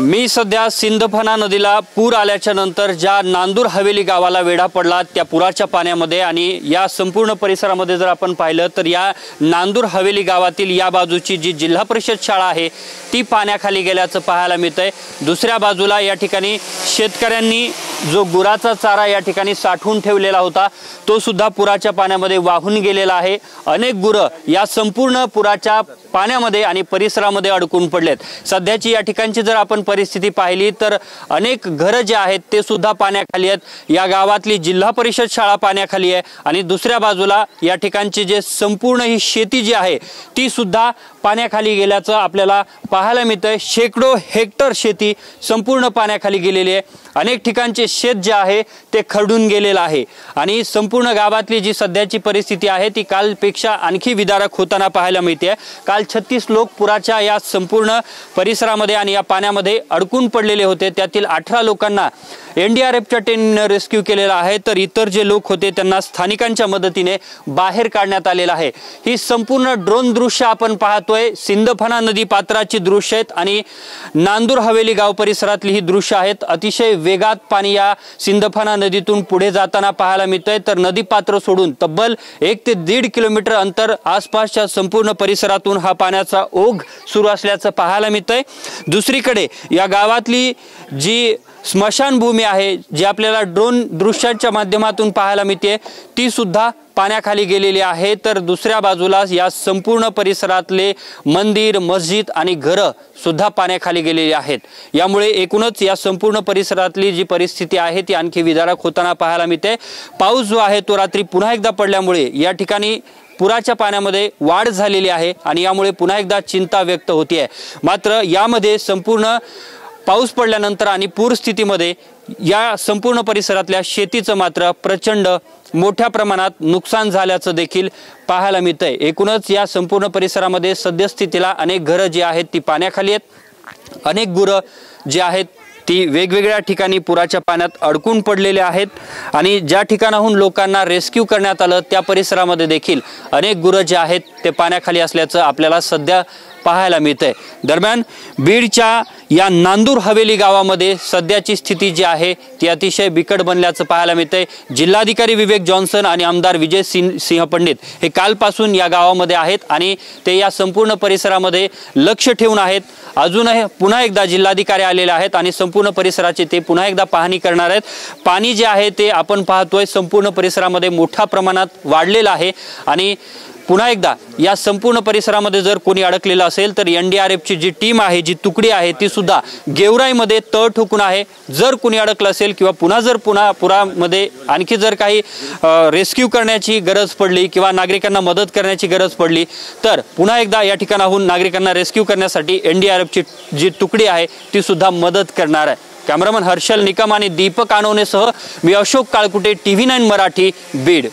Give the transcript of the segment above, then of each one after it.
मी सध्या सिंदफणा नदीला पूर आल्याच्या नंतर ज्या नांदूर हवेली गावाला वेढा पडला त्या पुराच्या पाण्यामध्ये आणि या संपूर्ण परिसरामध्ये जर आपण पाहिलं तर या नांदूर हवेली गावातील या बाजूची जी जिल्हा परिषद शाळा आहे ती पाण्याखाली गेल्याचं पाहायला मिळतंय। दुसऱ्या बाजूला या ठिकाणी शेतकऱ्यांनी जो गुराचा चारा या ठिकाणी साठवून ठेवलेला होता तो सुद्धा पुराच्या पाण्यामध्ये वाहून गेलेला आहे। अनेक गुरं या संपूर्ण पुराच्या पाण्यामध्ये आणि परिसरामध्ये अडकून पडलेत। सध्याची या ठिकाणची जर आपण परिस्थिती पाहिली तर अनेक घरं जे आहेत ते सुद्धा पाण्याखाली आहेत। या गावातली जिल्हा परिषद शाळा पाण्याखाली आहे आणि दुसऱ्या बाजूला या ठिकाणची जे संपूर्ण ही शेती जी आहे ती सुद्धा पाण्याखाली गेल्याचं आपल्याला पाहायला मिळतंय। शेकडो हेक्टर शेती संपूर्ण पाण्याखाली गेलेली आहे। अनेक ठिकाणचे शेत जे आहे ते खरडून गेलेलं आहे आणि संपूर्ण गावातली जी सध्याची परिस्थिती आहे ती कालपेक्षा आणखी विदारक होताना पाहायला मिळते। काल 36 लोक पुराच्या या संपूर्ण परिसरामध्ये आणि या पाण्यामध्ये अडकून पडलेले होते। त्यातील 18 लोकांना एनडीआरएफच्या टीमने रेस्क्यू केलेला आहे तर इतर जे लोक होते त्यांना स्थानिकांच्या मदतीने बाहेर काढण्यात आलेला आहे। ही संपूर्ण ड्रोन दृश्य आपण पाहतोय सिंदफणा नदी पात्राची दृश्य आहेत आणि नांदूर हवेली गाव परिसरातली ही दृश्य आहेत। अतिशय वेगात पाणी या सिंदफणा नदीतून पुढे जाताना पाहायला मिळतंय तर नदी पात्र सोडून तब्बल 1 ते 1.5 किलोमीटर अंतर आसपासच्या संपूर्ण परिसरातून हा पाण्याचा ओघ सुरू असल्याचं पाहायला मिळतंय। दुसरीकडे या गावातली जी स्मशानभूमी आहे जी आपल्याला ड्रोन दृश्यांच्या माध्यमातून पाहायला मिळते ती सुद्धा पाण्याखाली गेलेली आहे। तर दुसऱ्या बाजूला या संपूर्ण परिसरातले मंदिर मस्जिद आणि घरं सुद्धा पाण्याखाली गेलेली आहेत। यामुळे एकूणच या संपूर्ण परिसरातली जी परिस्थिती आहे ती आणखी विदारक होताना पाहायला मिळते। पाऊस जो आहे तो रात्री पुन्हा एकदा पडल्यामुळे या ठिकाणी पुराच्या पाण्यामध्ये वाढ झालेली आहे आणि यामुळे पुन्हा एकदा चिंता व्यक्त होते। मात्र यामध्ये संपूर्ण पाऊस पडल्यानंतर आणि पूर स्थितीमध्ये या संपूर्ण परिसरातल्या शेतीचं मात्र प्रचंड मोठ्या प्रमाणात नुकसान झाल्याचं देखील पाहायला मिळतंय। एकूणच या संपूर्ण परिसरामध्ये सद्यस्थितीला अनेक घरं जी आहेत ती पाण्याखाली आहेत। अनेक गुरं जी आहेत ती वेगवेगळ्या ठिकाणी पुराच्या पाण्यात अडकून पडलेले आहेत आणि ज्या ठिकाणाहून लोकांना रेस्क्यू करण्यात आलं त्या परिसरामध्ये देखील अनेक गुरं जे आहेत ते पाण्याखाली असल्याचं आपल्याला सध्या पाहायला मिळतंय। दरम्यान बीडच्या या नांदूर हवेली गावामध्ये सध्याची स्थिती जी आहे ती अतिशय बिकट बनल्याचं पाहायला मिळतंय। जिल्हाधिकारी विवेक जॉन्सन आणि आमदार विजय सिंह पंडित हे कालपासून या गावामध्ये आहेत आणि ते या संपूर्ण परिसरामध्ये लक्ष ठेवून आहेत। अजूनही पुन्हा एकदा जिल्हाधिकारी आलेले आहेत आणि संपूर्ण परिसराची ते पुन्हा एकदा पाहणी करणार आहेत। पाणी जे आहे ते आपण पाहतोय संपूर्ण परिसरामध्ये मोठ्या प्रमाणात वाढलेलं आहे आणि पुन्हा एकदा या संपूर्ण परिसरामध्ये जर कोणी अडकलेलं असेल तर एनडीआरएफची जी टीम आहे जी तुकडी आहे ती सुद्धा गेवराईमध्ये तळ ठोकून आहे। जर कोणी अडकलं असेल किंवा पुन्हा पुरामध्ये आणखी जर काही रेस्क्यू करण्याची गरज पडली किंवा नागरिकांना मदत करण्याची गरज पडली तर पुन्हा एकदा या ठिकाणाहून नागरिकांना रेस्क्यू करण्यासाठी एनडीआरएफची जी तुकडी आहे ती सुद्धा मदत करणार आहे। कॅमेरामन हर्षल निकम आणि दीपक आनोनेसह मी अशोक काळकुटे TV9 मराठी बीड।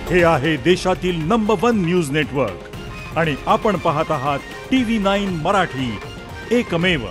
हे आहे देशातील नंबर 1 न्यूज नेटवर्क आणि आपण पाहत आहात TV9 मराठी, एकमेव।